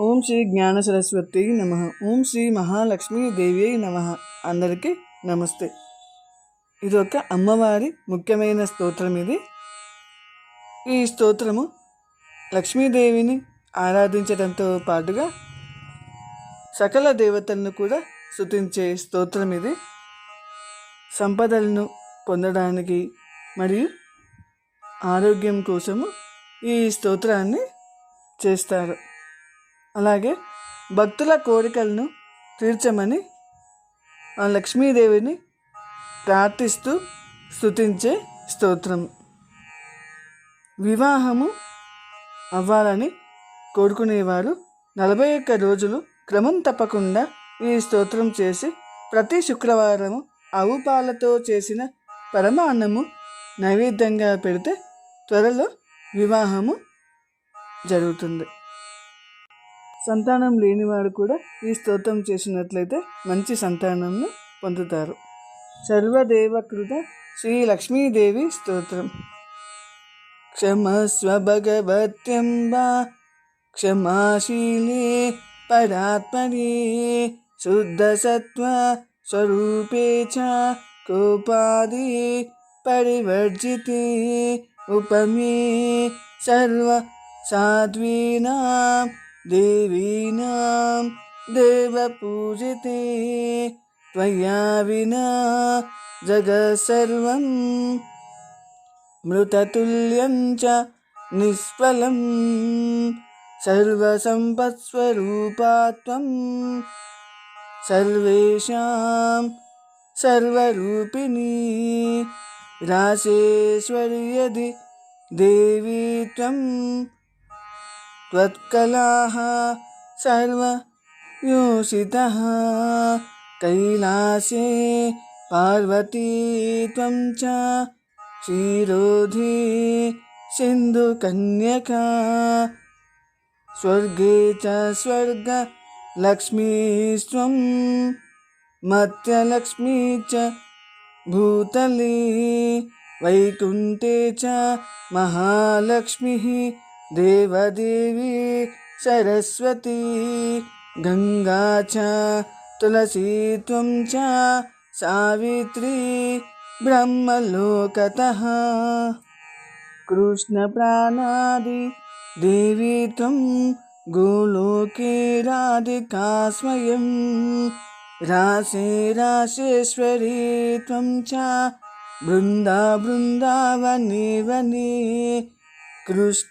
ఓం శ్రీ జ్ఞాన సరస్వతి నమ. ఓం శ్రీ మహాలక్ష్మీదేవి నమ. అందరికీ నమస్తే. ఇది ఒక అమ్మవారి ముఖ్యమైన స్తోత్రం. ఈ స్తోత్రము లక్ష్మీదేవిని ఆరాధించడంతో పాటుగా సకల దేవతలను కూడా స్తుతించే స్తోత్రం. ఇది సంపదలను పొందడానికి మరియు ఆరోగ్యం కోసము ఈ స్తోత్రాన్ని చేస్తారు. అలాగే భక్తుల కోరికలను తీర్చమని ఆ లక్ష్మీదేవిని ప్రార్థిస్తూ స్తుతించే స్తోత్రం. వివాహము అవ్వాలని కోరుకునేవారు 41 రోజులు క్రమం తప్పకుండా ఈ స్తోత్రం చేసి ప్రతి శుక్రవారము ఆవు పాలతో చేసిన పరమాన్నము నైవేద్యంగా పెడితే త్వరలో వివాహము జరుగుతుంది. సంతానం లేనివారు కూడా ఈ స్తోత్రం చేసినట్లయితే మంచి సంతానాన్ని పొందుతారు. సర్వదేవకృత శ్రీ లక్ష్మీదేవి స్తోత్రం. క్షమస్వ భగవత్యంబా క్షమాశీలే పరాత్పరే శుద్ధసత్వ స్వరూపే చ కోపాది పరివర్జితే ఉపమే సర్వ సాధ్వీనాం దేవీనాం దేవపూజితే త్వయా వినా జగత్సర్వం మృతతుల్యం చ నిష్ఫలం సర్వసంపత్స్వరూపా త్వం సర్వేషాం సర్వరూపిణీ రాసేశ్వర్యది దేవీ త్వం త్వత్కలాః సర్వయోషితః కైలాసే పార్వతీ త్వం చ క్షీరోధి సింధుకన్యకా స్వర్గే చ స్వర్గలక్ష్మీస్త్వం మర్త్యలక్ష్మీ చ భూతలే వైకుంఠే చ మహాలక్ష్మీః దేవదేవి సరస్వతి గంగా చ తులసీ త్వం చ సావిత్రి బ్రహ్మలోకతః కృష్ణప్రాణాది దేవీ త్వం గోలోకే రాధికా స్వయం రాసేశ్వరీ త్వం చ బృందావనే వనే కృష్ణ